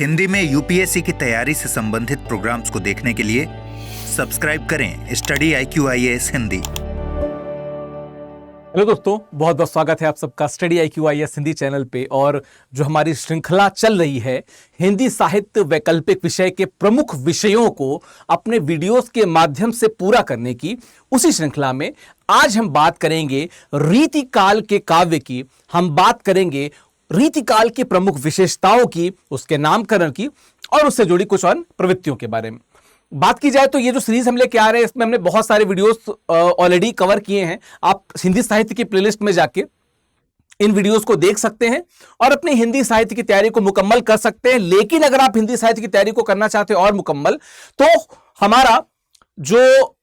हिंदी में यूपीएससी की तैयारी से संबंधित प्रोग्राम्स को देखने के लिए सब्सक्राइब करें स्टडी IQIAS हिंदी। हेलो दोस्तों, बहुत बहुत स्वागत है आप सबका स्टडी IQIAS हिंदी चैनल पे। और जो हमारी श्रृंखला चल रही है हिंदी साहित्य वैकल्पिक विषय के प्रमुख विषयों को अपने वीडियोस के माध्यम से पूरा करने की, उसी श्रृंखला में आज हम बात करेंगे रीतिकाल के काव्य की। हम बात करेंगे रीतिकाल की प्रमुख विशेषताओं की, उसके नामकरण की और उससे जुड़ी कुछ और प्रवृत्तियों के बारे में बात की जाए। तो ये जो सीरीज हम लेके आ रहे हैं इसमें हमने बहुत सारे वीडियोस ऑलरेडी कवर किए हैं। आप हिंदी साहित्य की प्लेलिस्ट में जाके इन वीडियोस को देख सकते हैं और अपनी हिंदी साहित्य की तैयारी को मुकम्मल कर सकते हैं। लेकिन अगर आप हिंदी साहित्य की तैयारी को करना चाहते हैं और मुकम्मल, तो हमारा जो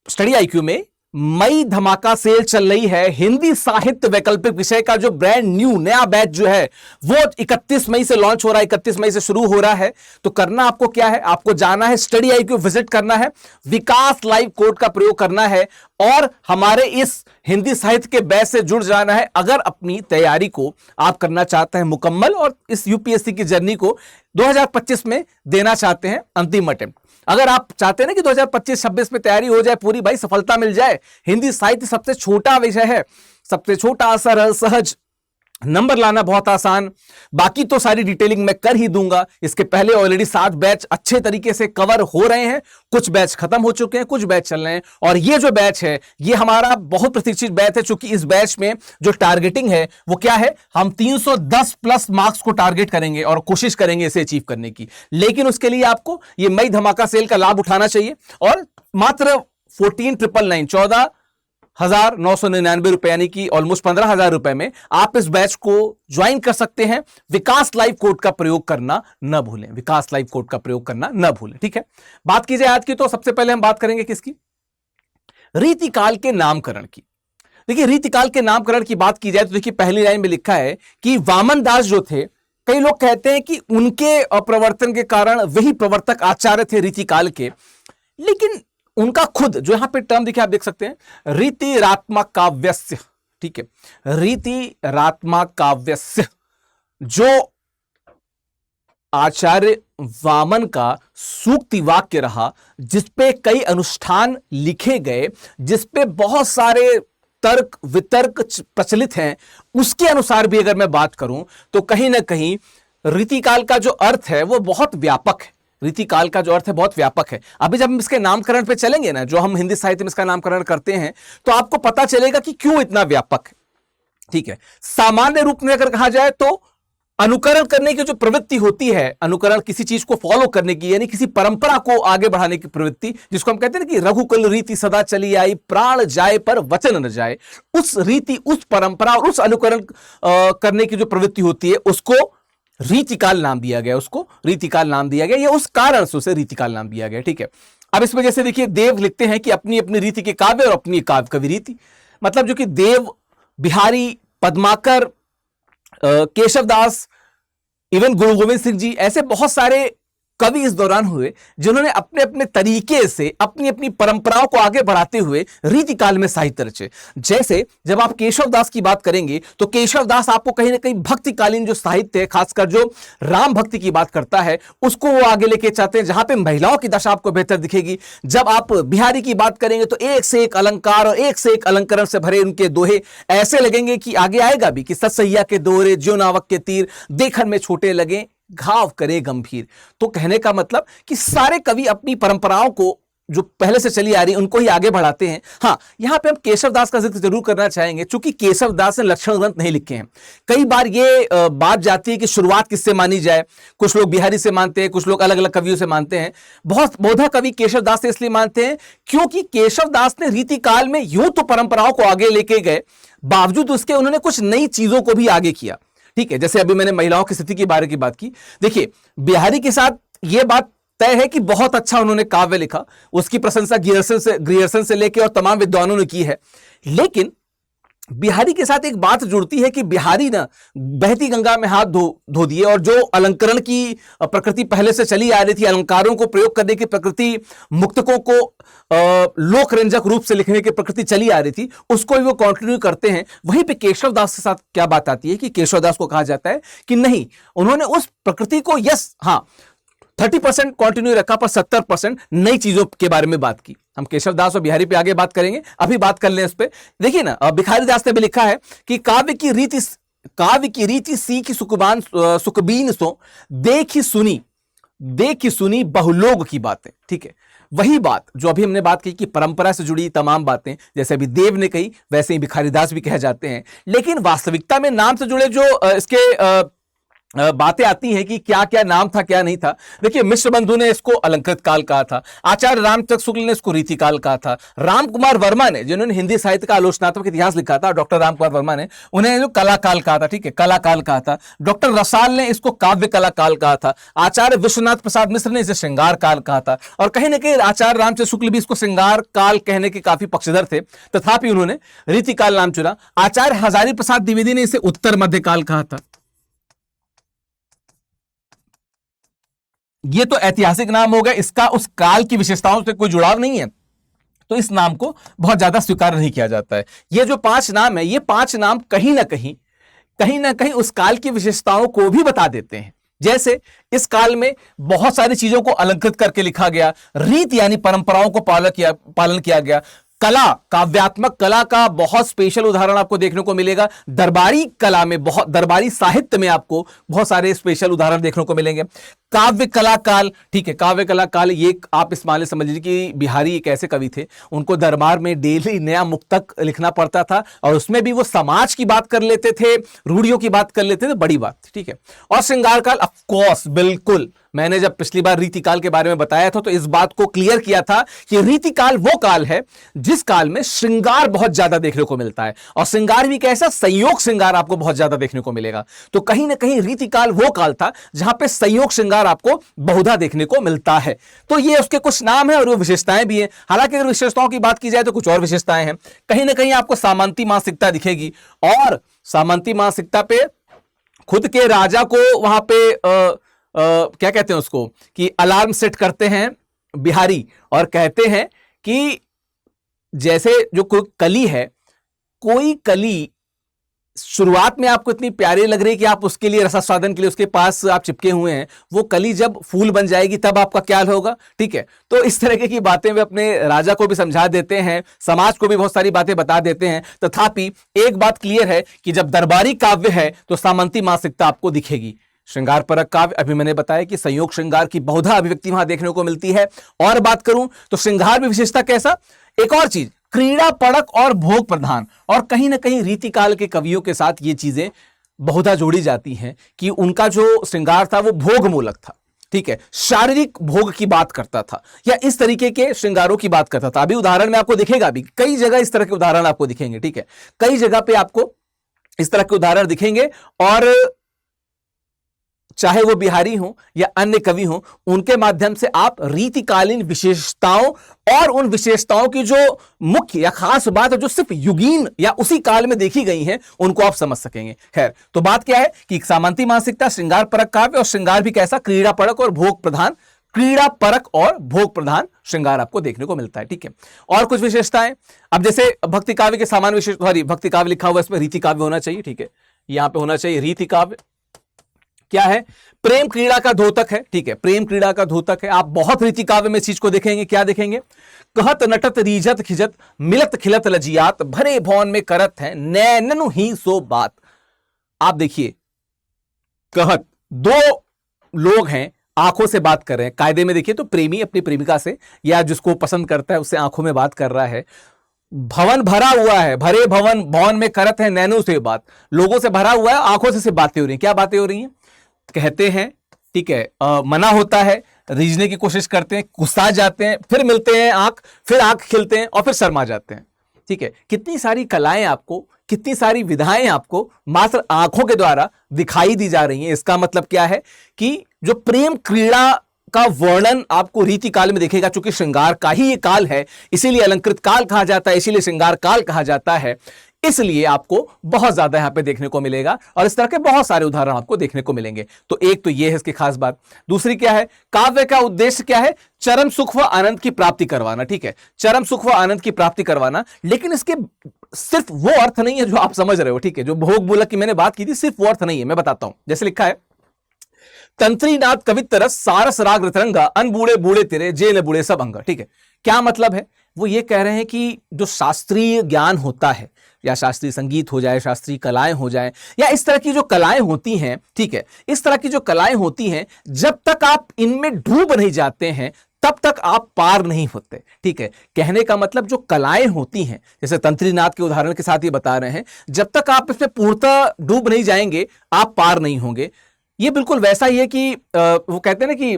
स्टडी IQ में मई धमाका सेल चल रही है। हिंदी साहित्य वैकल्पिक विषय का जो ब्रांड न्यू नया बैच जो है वो 31 मई से लॉन्च हो रहा है, 31 मई से शुरू हो रहा है। तो करना आपको क्या है, आपको जाना है स्टडी IQ विजिट करना है, विकास लाइव कोड का प्रयोग करना है और हमारे इस हिंदी साहित्य के बैच से जुड़ जाना है अगर अपनी तैयारी को आप करना चाहते हैं मुकम्मल और इस यूपीएससी की जर्नी को 2025 में देना चाहते हैं अंतिम अटेम्प्ट। अगर आप चाहते हैं ना कि 2025-26 में तैयारी हो जाए पूरी, भाई सफलता मिल जाए। हिंदी साहित्य सबसे छोटा विषय है, सबसे छोटा, सरल, सहज, नंबर लाना बहुत आसान। बाकी तो सारी डिटेलिंग मैं कर ही दूंगा। इसके पहले ऑलरेडी 7 बैच अच्छे तरीके से कवर हो रहे हैं, कुछ बैच खत्म हो चुके हैं, कुछ बैच चल रहे हैं। और ये जो बैच है ये हमारा बहुत प्रतीक्षित बैच है, चूंकि इस बैच में जो टारगेटिंग है वो क्या है, हम 310 प्लस मार्क्स को टारगेट करेंगे और कोशिश करेंगे इसे अचीव करने की। लेकिन उसके लिए आपको ये मई धमाका सेल का लाभ उठाना चाहिए और मात्र 14,999 रुपए यानी कि ऑलमोस्ट 15,000 रुपए में आप इस बैच को ज्वाइन कर सकते हैं। विकास लाइव कोड का प्रयोग करना न भूलें, विकास लाइव कोड का प्रयोग करना न भूलें। ठीक है, बात की जाए आज की, तो सबसे पहले हम बात करेंगे किसकी, रीतिकाल के नामकरण की। देखिए, रीतिकाल के नामकरण की बात की जाए तो देखिए पहली लाइन में लिखा है कि वामन दास जो थे, कई लोग कहते हैं कि उनके प्रवर्तन के कारण वही प्रवर्तक आचार्य थे रीतिकाल के, लेकिन उनका खुद जो यहां पे टर्म देखिए आप देख सकते हैं, रीतिरात्मक काव्यस्य। ठीक है, रीतिरात्मक काव्यस्य, जो आचार्य वामन का सूक्ति वाक्य रहा, जिसपे कई अनुष्ठान लिखे गए, जिसपे बहुत सारे तर्क वितर्क प्रचलित हैं, उसके अनुसार भी अगर मैं बात करूं तो कहीं ना कहीं रीतिकाल का जो अर्थ है वो बहुत व्यापक है। रीतिकाल का जो अर्थ है बहुत व्यापक है। अभी जब हम इसके नामकरण पे चलेंगे ना, जो हम हिंदी साहित्य में इसका नामकरण करते हैं, तो आपको पता चलेगा कि क्यों इतना व्यापक है। ठीक है, सामान्य रूप में अगर कहा जाए तो अनुकरण करने की जो प्रवृत्ति होती है, अनुकरण किसी चीज को फॉलो करने की, यानी किसी परंपरा को आगे बढ़ाने की प्रवृत्ति, जिसको हम कहते हैं कि रघुकुल रीति सदा चली आई, प्राण जाए पर वचन न जाए। उस रीति, उस परंपरा और उस अनुकरण करने की जो प्रवृत्ति होती है उसको रीतिकाल नाम दिया गया, उसको रीतिकाल नाम दिया गया। ये उस कारण से उसे रीतिकाल नाम दिया गया। ठीक है, अब इसमें जैसे देखिए देव लिखते हैं कि अपनी अपनी रीति के काव्य और अपनी काव्य कवि रीति, मतलब जो कि देव, बिहारी, पद्माकर, केशवदास, इवन गुरु गोविंद सिंह जी, ऐसे बहुत सारे कवि इस दौरान हुए जिन्होंने अपने अपने तरीके से अपनी अपनी परंपराओं को आगे बढ़ाते हुए रीतिकाल में साहित्य रचे। जैसे जब आप केशवदास की बात करेंगे तो केशवदास आपको कहीं ना कहीं भक्तिकालीन जो साहित्य है, खासकर जो राम भक्ति की बात करता है, उसको वो आगे लेके चाहते हैं, जहां पे महिलाओं की दशा आपको बेहतर दिखेगी। जब आप बिहारी की बात करेंगे तो एक से एक अलंकार और एक से एक अलंकरण से भरे उनके दोहे ऐसे लगेंगे कि आगे आएगा भी कि सतसैया के दोहरे, ज्यो नावक के तीर, देखन में छोटे लगे, घाव करे गंभीर। तो कहने का मतलब कि सारे कवि अपनी परंपराओं को जो पहले से चली आ रही उनको ही आगे बढ़ाते हैं। हाँ, यहां पे हम केशवदास का जिक्र जरूर करना चाहेंगे, क्योंकि केशवदास ने लक्षण ग्रंथ नहीं लिखे हैं। कई बार ये बात जाती है कि शुरुआत किससे मानी जाए, कुछ लोग बिहारी से मानते हैं, कुछ लोग अलग अलग कवियों से मानते हैं। बहुत बोधा कवि केशवदास से इसलिए मानते हैं क्योंकि केशवदास ने रीतिकाल में यूं तो परंपराओं को आगे लेके गए, बावजूद उसके उन्होंने कुछ नई चीजों को भी आगे किया। ठीक है, जैसे अभी मैंने महिलाओं की स्थिति के बारे की बात की, देखिए बिहारी के साथ यह बात तय है कि बहुत अच्छा उन्होंने काव्य लिखा, उसकी प्रशंसा ग्रियर्सन से लेकर और तमाम विद्वानों ने की है। लेकिन बिहारी के साथ एक बात जुड़ती है कि बिहारी ना बहती गंगा में हाथ धो दिए, और जो अलंकरण की प्रकृति पहले से चली आ रही थी, अलंकारों को प्रयोग करने की प्रकृति, मुक्तकों को लोक रंजक रूप से लिखने की प्रकृति चली आ रही थी, उसको भी वो कंटिन्यू करते हैं। वहीं पे केशव दास के साथ क्या बात आती है कि केशव दास को कहा जाता है कि नहीं, उन्होंने उस प्रकृति को, यस हाँ 30% कंटिन्यू रखा, पर 70% नई चीजों के बारे में बात की। हम केशव दास और बिहारी पे आगे बात करेंगे, अभी बात कर लें इस पे। देखिए ना, बिहारी दास ने भी लिखा है कि काव्य की रीति सीखी सुकबीन सो देखी सुनी बहुलोग की बातें। ठीक है, वही बात जो अभी हमने बात की कि परंपरा से जुड़ी तमाम बातें, जैसे अभी देव ने कही वैसे ही भिखारी दास भी कहे जाते हैं, लेकिन वास्तविकता में नाम से जुड़े जो इसके बातें आती हैं कि क्या क्या नाम था क्या नहीं था। देखिए, मिश्र बंधु ने इसको अलंकृत काल कहा था, आचार्य रामचंद्र शुक्ल ने इसको रीति काल कहा था, राम कुमार वर्मा ने, जिन्होंने हिंदी साहित्य का आलोचनात्मक इतिहास लिखा था, डॉक्टर राम कुमार वर्मा ने, उन्हें जो कला काल कहा था। ठीक है, कला काल कहा था। डॉक्टर रसाल ने इसको काव्य कला काल कहा था। आचार्य विश्वनाथ प्रसाद मिश्र ने इसे श्रृंगार काल कहा था, और कहीं ना कहीं आचार्य रामचंद्र शुक्ल भी इसको श्रृंगार काल कहने के काफी पक्षधर थे, तथापि उन्होंने रीति काल नाम चुना। आचार्य हजारी प्रसाद द्विवेदी ने इसे उत्तर मध्य काल कहा था। ये तो ऐतिहासिक नाम हो गया, इसका उस काल की विशेषताओं से कोई जुड़ाव नहीं है, तो इस नाम को बहुत ज्यादा स्वीकार नहीं किया जाता है। ये जो 5 नाम है, ये 5 नाम कहीं ना कहीं उस काल की विशेषताओं को भी बता देते हैं। जैसे इस काल में बहुत सारी चीजों को अलंकृत करके लिखा गया, रीत यानी परंपराओं को पालन किया गया। कला, काव्यात्मक कला का बहुत स्पेशल उदाहरण आपको देखने को मिलेगा। दरबारी कला में, दरबारी साहित्य में आपको बहुत सारे स्पेशल उदाहरण देखने को मिलेंगे। काव्य कला काल, ठीक है, काव्य कला काल, ये आप इस मामले समझ लीजिए कि बिहारी एक ऐसे कवि थे, उनको दरबार में डेली नया मुक्तक लिखना पड़ता था, और उसमें भी वो समाज की बात कर लेते थे, रूढ़ियों की बात कर लेते थे, बड़ी बात। ठीक है, और श्रृंगार काल, ऑफ कोर्स, बिल्कुल, मैंने जब पिछली बार रीतिकाल के बारे में बताया था तो इस बात को क्लियर किया था कि रीतिकाल वो काल है जिस काल में श्रृंगार बहुत ज्यादा देखने को मिलता है, और श्रृंगार भी कैसा, संयोग श्रृंगार आपको बहुत ज्यादा देखने को मिलेगा। तो कहीं ना कहीं रीतिकाल वो काल था जहां पे संयोग श्रृंगार आपको बहुधा देखने को मिलता है। तो ये उसके कुछ नाम है और वो विशेषताएं भी हैं। हालांकि अगर विशेषताओं की बात की जाए तो कुछ और विशेषताएं हैं। कहीं ना कहीं आपको सामंती मानसिकता दिखेगी, और सामंती मानसिकता पे खुद के राजा को वहां पे क्या कहते हैं उसको, कि अलार्म सेट करते हैं बिहारी, और कहते हैं कि जैसे जो कोई कली है, कोई कली शुरुआत में आपको इतनी प्यारी लग रही है कि आप उसके लिए रसास्वादन के लिए उसके पास आप चिपके हुए हैं, वो कली जब फूल बन जाएगी तब आपका क्या होगा। ठीक है, तो इस तरह की बातें वे अपने राजा को भी समझा देते हैं, समाज को भी बहुत सारी बातें बता देते हैं। तथापि एक बात क्लियर है कि जब दरबारी काव्य है तो सामंती मानसिकता आपको दिखेगी। श्रृंगार परक काव्य, अभी मैंने बताया कि संयोग श्रृंगार की बहुधा अभिव्यक्ति वहां देखने को मिलती है। और बात करूं तो श्रृंगार में विशेषता कैसा, एक और चीज, क्रीड़ा परक और भोग प्रधान, और कहीं ना कहीं रीतिकाल के कवियों के साथ ये चीजें बहुधा जोड़ी जाती हैं कि उनका जो श्रृंगार था वो भोग मूलक था। ठीक है, शारीरिक भोग की बात करता था, या इस तरीके के श्रृंगारों की बात करता था। अभी उदाहरण में आपको दिखेगा, भी कई जगह इस तरह के उदाहरण आपको दिखेंगे। ठीक है, कई जगह पे आपको इस तरह के उदाहरण दिखेंगे, और चाहे वो बिहारी हो या अन्य कवि हो, उनके माध्यम से आप रीतिकालीन विशेषताओं और उन विशेषताओं की जो मुख्य या खास बात है जो सिर्फ युगीन या उसी काल में देखी गई हैं, उनको आप समझ सकेंगे। खैर, तो बात क्या है कि सामंती मानसिकता, श्रृंगार परक काव्य, और श्रृंगार भी कैसा, क्रीड़ा परक और भोग प्रधान, क्रीड़ा परक और भोग प्रधान श्रृंगार आपको देखने को मिलता है। ठीक है, और कुछ विशेषताएं, अब जैसे भक्ति काव्य के सामान्य विशेष, सॉरी भक्ति काव्य लिखा हुआ, इसमें रीति काव्य होना चाहिए। ठीक है, यहां पे होना चाहिए रीति काव्य। क्या है, प्रेम क्रीड़ा का धोतक है। ठीक है, प्रेम क्रीड़ा का धोतक है। आप बहुत रीति काव्य में इस चीज को देखेंगे। क्या देखेंगे, कहत नटत रीजत खिजत मिलत खिलत लजियात भरे भवन में करत है नैननु ही सो बात। आप देखिए, कहत, दो लोग हैं, आंखों से बात कर रहे हैं। कायदे में देखिए तो प्रेमी अपनी प्रेमिका से या जिसको पसंद करता है उससे आंखों में बात कर रहा है। भवन भरा हुआ है, भरे भवन में करत है नैनू से बात, लोगों से भरा हुआ है, आंखों से बातें हो रही हैं। क्या बातें हो रही हैं, कहते हैं, ठीक है, मना होता है, रीझने की कोशिश करते हैं, गुस्सा जाते हैं, फिर मिलते हैं फिर आंख खिलते हैं, और फिर शर्मा जाते हैं। ठीक है, कितनी सारी कलाएं आपको, कितनी सारी विधाएं आपको मात्र आंखों के द्वारा दिखाई दी जा रही हैं। इसका मतलब क्या है कि जो प्रेम क्रीड़ा का वर्णन आपको रीति काल में देखेगा, चूंकि श्रृंगार का ही ये काल है, इसीलिए अलंकृत काल कहा जाता है, इसीलिए श्रृंगार काल कहा जाता है। इसलिए आपको बहुत ज्यादा यहां पे देखने को मिलेगा और इस तरह के बहुत सारे उदाहरण आपको देखने को मिलेंगे। तो एक तो यह है इसकी खास बात। दूसरी क्या है, काव्य का उद्देश्य क्या है, चरम सुख व आनंद की प्राप्ति करवाना। ठीक है, चरम सुख व आनंद की प्राप्ति करवाना, लेकिन इसके सिर्फ वो अर्थ नहीं है जो आप समझ रहे हो। ठीक है, जो भोग बोला की मैंने बात की थी, सिर्फ वो अर्थ नहीं है। मैं बताता हूं, जैसे लिखा है, तंत्रीनाथ कवितरस सारस राग रतरंगा अन बूढ़े बूढ़े तेरे जेल बूढ़े सब अंगा। ठीक है, क्या मतलब है, वो ये कह रहे हैं कि जो शास्त्रीय ज्ञान होता है, या शास्त्रीय संगीत हो जाए, शास्त्रीय कलाएं हो जाए, या इस तरह की जो कलाएं होती हैं, ठीक है, इस तरह की जो कलाएं होती हैं, जब तक आप इनमें डूब नहीं जाते हैं तब तक आप पार नहीं होते। ठीक है, कहने का मतलब जो कलाएं होती हैं, जैसे तंत्रीनाथ के उदाहरण के साथ ये बता रहे हैं, जब तक आप इसमें पूर्णतः डूब नहीं जाएंगे आप पार नहीं होंगे। ये बिल्कुल वैसा ही है कि वो कहते हैं ना कि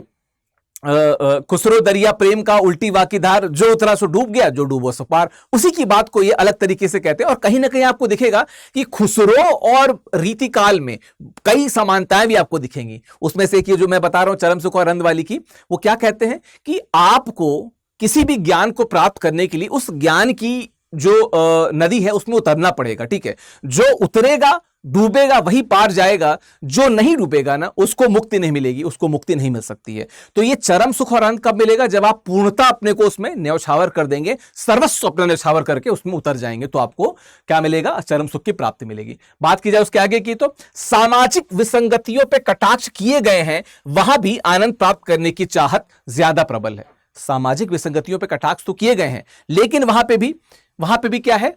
खुसरो दरिया प्रेम का उल्टी वाकीधार, जो उतरा सो डूब गया, जो डूबो सो पार। उसी की बात को ये अलग तरीके से कहते हैं। और कहीं ना कहीं आपको दिखेगा कि खुसरो और रीतिकाल में कई समानताएं भी आपको दिखेंगी। उसमें से एक ये जो मैं बता रहा हूं चरम सुख और आनंद वाली की, वो क्या कहते हैं कि आपको किसी भी ज्ञान को प्राप्त करने के लिए उस ज्ञान की जो नदी है उसमें उतरना पड़ेगा। ठीक है, जो उतरेगा डूबेगा वही पार जाएगा, जो नहीं डूबेगा ना उसको मुक्ति नहीं मिलेगी, उसको मुक्ति नहीं मिल सकती है। तो ये चरम सुख और आनंद कब मिलेगा, जब आप पूर्णता अपने को उसमें न्यौछावर कर देंगे, सर्वस्व अपना न्यौछावर करके उसमें उतर जाएंगे, तो आपको क्या मिलेगा, चरम सुख की प्राप्ति मिलेगी। बात की जाए उसके आगे की, तो सामाजिक विसंगतियों पर कटाक्ष किए गए हैं, वहां भी आनंद प्राप्त करने की चाहत ज्यादा प्रबल है। सामाजिक विसंगतियों पर कटाक्ष तो किए गए हैं, लेकिन वहां पे भी क्या है,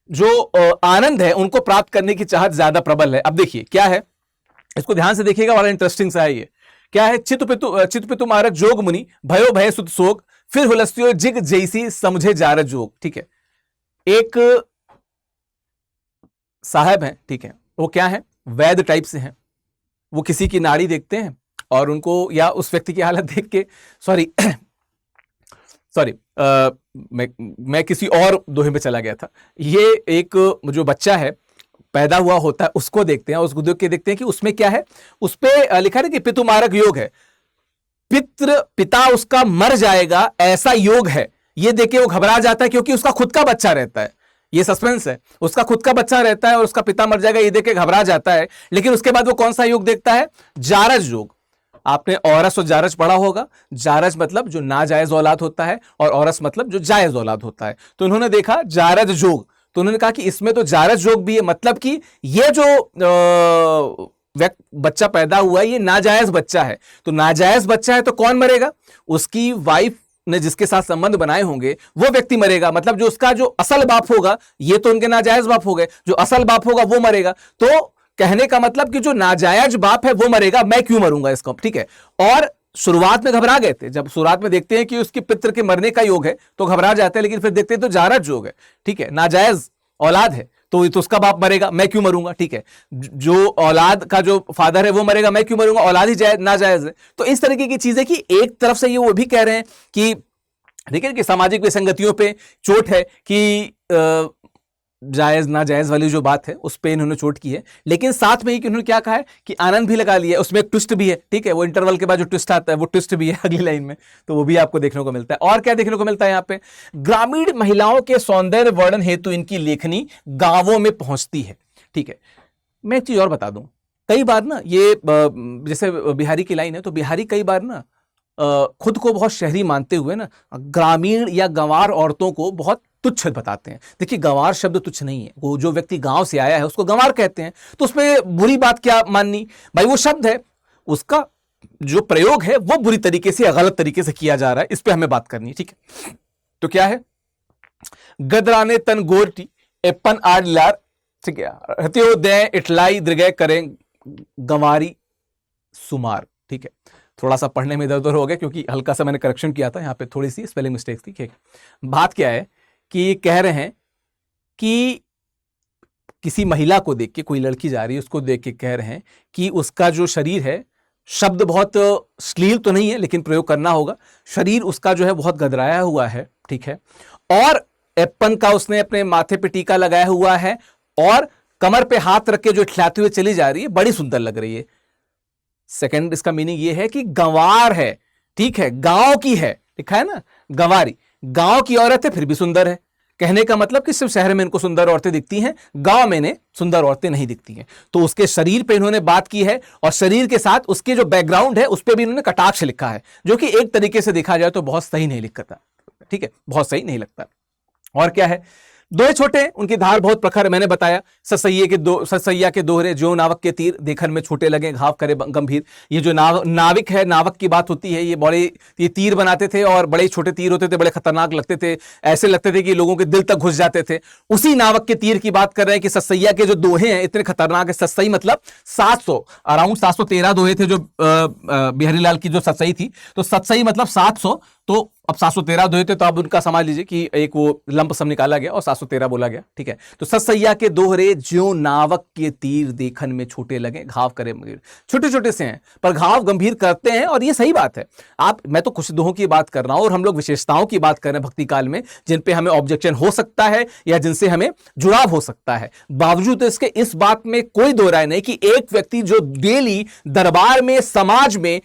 जो आनंद है उनको प्राप्त करने की चाहत ज्यादा प्रबल है। अब देखिए क्या है, इसको ध्यान से देखिएगा, बड़ा इंटरेस्टिंग सा है ये। क्या है, चित पितु मारत जोग मुनि भयो भय सुत सोग फिर हुलस्तियो जिग जैसी समझे जारत जोग। ठीक है, एक साहब हैं, ठीक है, वो क्या है, वैद्य टाइप से हैं। वो किसी की नाड़ी देखते हैं और उनको, या उस व्यक्ति की हालत देख के, सॉरी मैं किसी और दोहे में चला गया था। ये एक जो बच्चा है पैदा हुआ होता है उसको देखते हैं, उसको देख के देखते हैं कि उसमें क्या है, उस पे लिखा है कि पितुमारक योग है, पिता उसका मर जाएगा ऐसा योग है। ये देख के वो घबरा जाता है क्योंकि उसका खुद का बच्चा रहता है, ये सस्पेंस है, उसका खुद का बच्चा रहता है और उसका पिता मर जाएगा, ये देख के घबरा जाता है। लेकिन उसके बाद वो कौन सा योग देखता है, जारज योग। आपने औरस और जारज पढ़ा होगा। जारज मतलब जो नाजायज औलाद होता है और औरस मतलब जो जायज औलाद होता है। तो उन्होंने देखा जारज जोग, तो उन्होंने कहा कि इसमें तो जारज जोग भी है, मतलब कि ये जो बच्चा पैदा हुआ है ये नाजायज बच्चा है। तो नाजायज बच्चा है तो कौन मरेगा, उसकी वाइफ ने जिसके साथ संबंध बनाए होंगे वो व्यक्ति मरेगा। मतलब जो उसका जो असल बाप होगा, ये तो उनके नाजायज बाप हो गए, जो असल बाप होगा वो मरेगा। तो कहने का मतलब कि जो नाजायज बाप है वो मरेगा, मैं क्यों मरूंगा इसको। ठीक है, और शुरुआत में घबरा गए थे, जब शुरुआत में देखते हैं कि उसके पित्र के मरने का योग है तो घबरा जाते हैं, लेकिन फिर देखते हैं तो जारज योग है। ठीक है, नाजायज औलाद है तो उसका बाप मरेगा, मैं क्यों मरूंगा। ठीक है, जो औलाद का जो फादर है वो मरेगा, मैं क्यों मरूंगा, औलाद ही नाजायज है। तो इस तरीके की चीजें कि एक तरफ से ये वो भी कह रहे हैं कि देखिए कि सामाजिक विसंगतियों पे चोट है कि जायज नाजायज वाली जो बात है उस पे इन्होंने चोट की है, लेकिन साथ में ही कि उन्होंने क्या कहा है कि आनंद भी लगा लिया, उसमें एक ट्विस्ट भी है। ठीक है, वो इंटरवल के बाद जो ट्विस्ट आता है वो ट्विस्ट भी है अगली लाइन में, तो वो भी आपको देखने को मिलता है। और क्या देखने को मिलता है यहाँ पे, ग्रामीण महिलाओं के सौंदर्य वर्णन हेतु इनकी लेखनी गांवों में पहुंचती है। ठीक है, मैं एक चीज और बता दूं, कई बार ना ये जैसे बिहारी की लाइन है, तो बिहारी कई बार ना खुद को बहुत शहरी मानते हुए ना ग्रामीण या गंवार औरतों को बहुत तुच्छ बताते हैं। देखिए गंवार शब्द तुच्छ नहीं है, वो जो व्यक्ति गांव से आया है उसको गंवार कहते हैं, तो उसमें बुरी बात क्या माननी भाई, वो शब्द है, उसका जो प्रयोग है वो बुरी तरीके से या गलत तरीके से किया जा रहा है, इस पे हमें बात करनी है। ठीक है, तो क्या है, गदराने तन गोरटी एपन आड लार, ठीक है, हत्यो दे इटलाई दृगय करें गंवारी सुमार। ठीक है, थोड़ा सा पढ़ने में इधर उधर हो गया क्योंकि हल्का सा मैंने करेक्शन किया था, यहाँ पे थोड़ी सी स्पेलिंग मिस्टेक्स थी। ठीक, बात क्या है कि कह रहे हैं कि किसी महिला को देख के, कोई लड़की जा रही है उसको देख के कह रहे हैं कि उसका जो शरीर है, शब्द बहुत श्लील तो नहीं है लेकिन प्रयोग करना होगा, शरीर उसका जो है बहुत गदराया हुआ है। ठीक है, और एप्पन का उसने अपने माथे पे टीका लगाया हुआ है और कमर पे हाथ रख के जो खिलाते हुए चली जा रही है, बड़ी सुंदर लग रही है। सेकंड इसका मीनिंग ये है कि गंवार है। ठीक है, गांव की है, लिखा है ना गंवारी, गांव की औरत है फिर भी सुंदर है। कहने का मतलब कि सिर्फ शहर में इनको सुंदर औरतें दिखती हैं, गांव में इन्हें सुंदर औरतें नहीं दिखती हैं। तो उसके शरीर पे इन्होंने बात की है और शरीर के साथ उसके जो बैकग्राउंड है उस पर भी इन्होंने कटाक्ष लिखा है, जो कि एक तरीके से देखा जाए तो बहुत सही नहीं लिखता, ठीक है, बहुत सही नहीं लगता। और क्या है, दोहे छोटे, उनकी धार बहुत प्रखर, मैंने बताया। सतसैया के दोहरे, जो नावक के तीर देखन में छोटे लगे, घाव करे गंभीर। ये जो नाविक है, नावक की बात होती है, ये तीर बनाते थे और बड़े छोटे तीर होते थे, बड़े खतरनाक लगते थे, ऐसे लगते थे कि लोगों के दिल तक घुस जाते थे। उसी नावक के तीर की बात कर रहे हैं कि सतसैया के जो दोहे हैं इतने खतरनाक है। सतसई मतलब 700, अराउंड 713 दोहे थे जो बिहारी लाल की जो सतसई थी, तो सतसई मतलब 700, तो अब 713 दोहे थे, तो अब उनका समझ लीजिए कि एक वो लंप सम निकाला गया और 713 बोला गया, ठीक है। तो सतसैया के दोहरे, ज्यों नावक के तीर देखन में छोटे लगे, घाव करे गंभीर। छोटे छोटे से हैं पर घाव गंभीर करते हैं, और ये सही बात है। मैं तो कुछ दोहों की बात कर रहा हूं और हम लोग विशेषताओं की बात कर रहे हैं भक्ति काल में, जिन पे हमें ऑब्जेक्शन हो सकता है या जिनसे हमें जुड़ाव हो सकता है। बावजूद इसके इस बात में कोई दो राय नहीं कि एक व्यक्ति जो डेली दरबार में, समाज में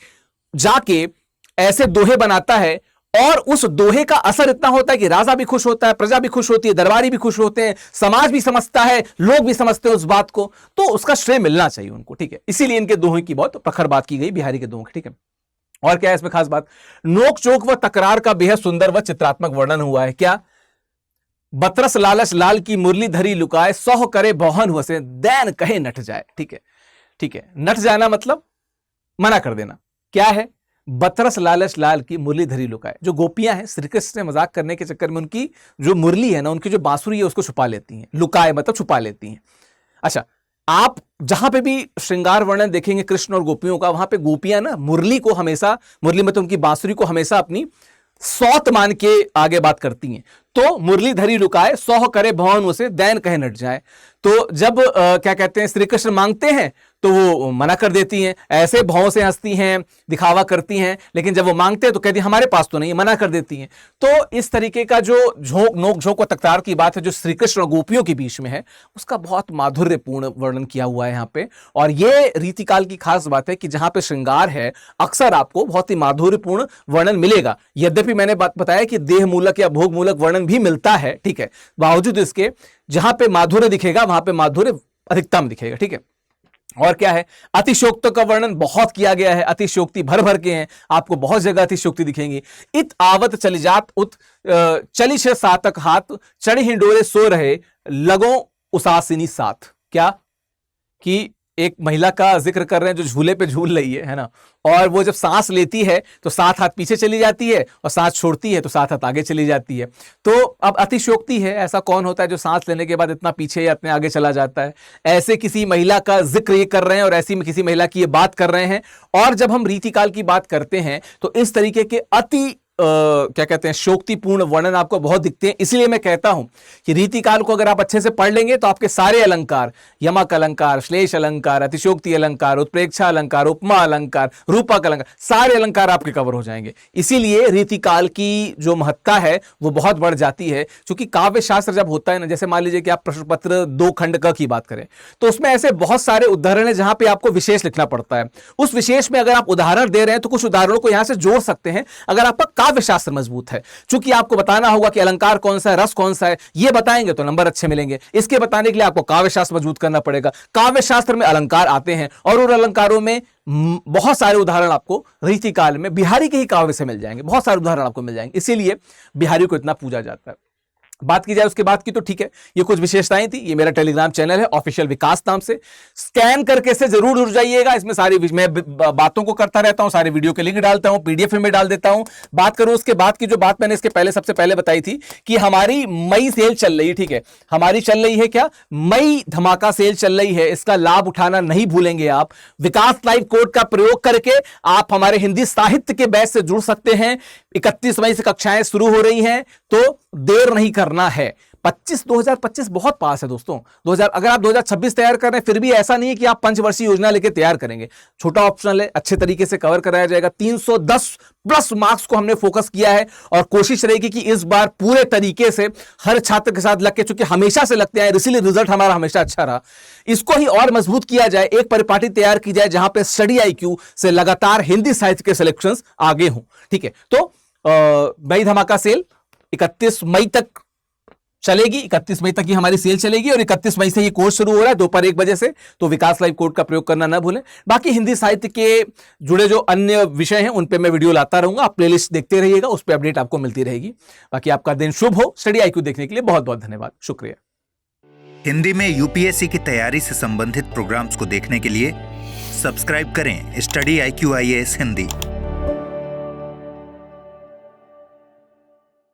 जाके ऐसे दोहे बनाता है और उस दोहे का असर इतना होता है कि राजा भी खुश होता है, प्रजा भी खुश होती है, दरबारी भी खुश होते हैं, समाज भी समझता है, लोग भी समझते हैं उस बात को, तो उसका श्रेय मिलना चाहिए उनको, ठीक है। इसीलिए इनके दोहे की बहुत प्रखर बात की गई, बिहारी के दोहे, ठीक है। और क्या है इसमें खास बात, नोक चोक व तकरार का बेहद सुंदर व चित्रात्मक वर्णन हुआ है। क्या, बतरस लालच लाल की मुरली धरी लुकाए, सौह करे बौहन हुए दैन कहे नट जाए, ठीक है, ठीक है। नट जाना मतलब मना कर देना। क्या है, बतरस लालच लाल की मुरली धरी लुकाए। जो गोपियां हैं, श्री कृष्ण से मजाक करने के चक्कर में उनकी जो मुरली है ना, उनकी जो बांसुरी है उसको छुपा लेती हैं। लुकाए मतलब छुपा लेती हैं। अच्छा, आप जहां पे भी श्रृंगार वर्णन देखेंगे कृष्ण और गोपियों का, वहां पे गोपियां ना मुरली को हमेशा, मुरली मतलब उनकी बांसुरी को हमेशा अपनी सौत मान के आगे बात करती हैं। तो मुरली धरी लुकाए, सौह करे भवन उसे दैन कहे नट जाए। तो जब क्या कहते हैं, श्री कृष्ण मांगते हैं तो वो मना कर देती हैं, ऐसे भाव से हंसती हैं, दिखावा करती हैं, लेकिन जब वो मांगते हैं तो कहती हैं हमारे पास तो नहीं है, मना कर देती हैं। तो इस तरीके का जो नोक झोंक व तकरार की बात है जो श्री कृष्ण और गोपियों के बीच में है, उसका बहुत माधुर्यपूर्ण वर्णन किया हुआ है यहाँ पे। और ये रीतिकाल की खास बात है कि जहां पे श्रृंगार है अक्सर आपको बहुत ही माधुर्यपूर्ण वर्णन मिलेगा। यद्यपि मैंने बात बताया कि देह मूलक या भोग मूलक वर्णन भी मिलता है, ठीक है, बावजूद इसके जहां पे माधुर्य दिखेगा वहां पे माधुर्य अधिकतम दिखेगा, ठीक है। और क्या है, अतिशोक्ति का वर्णन बहुत किया गया है, अतिशोक्ति भर भर के हैं, आपको बहुत जगह अतिशोक्ति दिखेंगी। इत आवत चली जात उत चली छे सातक हाथ, चढ़ी हिंडोरे सो रहे लगो उसासिनी साथ। क्या, कि एक महिला का जिक्र कर रहे हैं जो झूले पे झूल रही है ना, और वो जब सांस लेती है तो 7 हाथ पीछे चली जाती है और सांस छोड़ती है तो 7 हाथ आगे चली जाती है। तो अब अतिशयोक्ति है, ऐसा कौन होता है जो सांस लेने के बाद इतना पीछे या इतने आगे चला जाता है। ऐसे किसी महिला का जिक्र ये कर रहे हैं और ऐसी किसी महिला की ये बात कर रहे हैं। और जब हम रीतिकाल की बात करते हैं तो इस तरीके के अति क्या कहते हैं, शोक्तिपूर्ण वर्णन आपको बहुत दिखते हैं। इसलिए मैं कहता हूं कि रीतिकाल को अगर आप अच्छे से पढ़ लेंगे तो आपके सारे अलंकार, यमक अलंकार, श्लेष अलंकार, अतिशोक्ति अलंकार, उत्प्रेक्षा अलंकार, उपमा अलंकार, रूपक अलंकार, सारे अलंकार आपके कवर हो जाएंगे। इसीलिए रीतिकाल की जो महत्ता है वो बहुत बढ़ जाती है। क्योंकि काव्य शास्त्र जब होता है ना, जैसे मान लीजिए कि आप प्रश्न पत्र 2 खंड क की बात करें तो उसमें ऐसे बहुत सारे उदाहरण है जहां पे आपको विशेष लिखना पड़ता है। उस विशेष में अगर आप उदाहरण दे रहे हैं तो कुछ उदाहरणों को यहां से जोड़ सकते हैं अगर आपका काव्य शास्त्र मजबूत है। चूंकि आपको बताना होगा कि अलंकार कौन सा है, रस कौन सा है, ये बताएंगे तो नंबर अच्छे मिलेंगे। इसके बताने के लिए आपको काव्य शास्त्र मजबूत करना पड़ेगा। काव्य शास्त्र में अलंकार आते हैं और उन अलंकारों में बहुत सारे उदाहरण आपको रीतिकाल में बिहारी के ही काव्य से मिल जाएंगे, बहुत सारे उदाहरण आपको मिल जाएंगे। इसीलिए बिहारी को इतना पूजा जाता है। बात की जाए उसके बाद की तो ठीक है, ये कुछ विशेषताएं थी। ये मेरा टेलीग्राम चैनल है ऑफिशियल विकास नाम से, स्कैन करके से जरूर जुड़ जाइएगा। इसमें सारी मैं बातों को करता रहता हूं, सारे वीडियो के लिंक डालता हूं, पीडीएफ में डाल देता हूं। बात करूं उसके बाद की जो बात मैंने इसके पहले सबसे पहले बताई थी कि हमारी मई सेल चल रही है, ठीक है, हमारी चल रही है क्या, मई धमाका सेल चल रही है। इसका लाभ उठाना नहीं भूलेंगे आप। विकास लाइव कोड का प्रयोग करके आप हमारे हिंदी साहित्य के बैच से जुड़ सकते हैं। 31 मई से कक्षाएं शुरू हो रही हैं, तो देर नहीं करना है। 2025 बहुत पास है दोस्तों। अगर आप 2026 तैयार कर रहे हैं फिर भी ऐसा नहीं है कि आप पंचवर्षीय योजना लेकर तैयार करेंगे। छोटा ऑप्शनल है, अच्छे तरीके से कवर कराया जाएगा। 310 प्लस मार्क्स को हमने फोकस किया है और कोशिश रहेगी कि इस बार पूरे तरीके से हर छात्र के साथ लग के, चूंकि हमेशा से लगते हैं इसीलिए रिजल्ट हमारा हमेशा अच्छा रहा, इसको ही और मजबूत किया जाए। एक परिपाटी तैयार की जाए जहां पे स्टडी IQ से लगातार हिंदी साहित्य के सिलेक्शंस आगे हों, ठीक है। तो मई धमाका सेल 31 मई तक चलेगी। 31 मई तक की हमारी सेल चलेगी और 31 मई से ये कोर्स शुरू हो रहा है दोपहर 1 बजे से। तो विकास लाइव कोड का प्रयोग करना ना भूलें। बाकी हिंदी साहित्य के जुड़े जो अन्य विषय हैं उन पे मैं वीडियो लाता रहूंगा, आप प्लेलिस्ट देखते रहिएगा, उस पर अपडेट आपको मिलती रहेगी। बाकी आपका दिन शुभ हो। स्टडी IQ देखने के लिए बहुत बहुत धन्यवाद, शुक्रिया। हिंदी में यूपीएससी की तैयारी से संबंधित प्रोग्राम्स को देखने के लिए सब्सक्राइब करें स्टडी IQ IAS हिंदी।